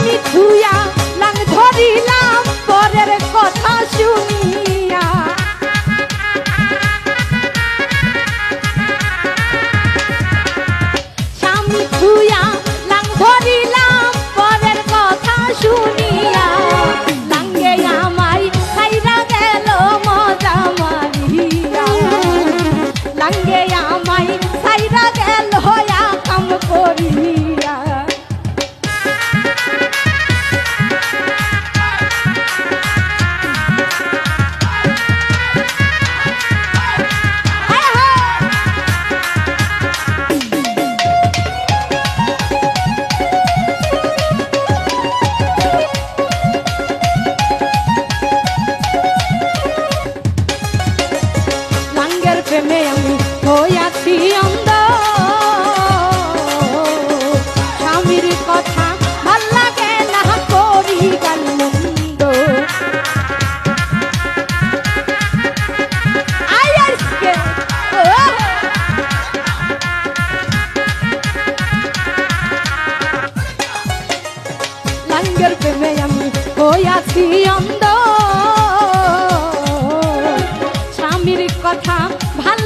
স্বামী ধুয়া লাং ধরিলাম পরের কথা শুনিয়া স্বামী ধুয়া লাং ধরিলাম পরের কথা শুনিয়া লাঙ্গে আমায় ছাইরা গেল মজা মারিয়া লাঙ্গে আমায় ছাইরা গেল কাম করিয়া প্রেমে আমি হইয়াছি অন্ধ স্বামীর কথা ভাল লাগে না করি গাল মন্দ লাঙ্গের প্রেমে আমি হইয়াছি অন্ধ স্বামীর কথা ভাল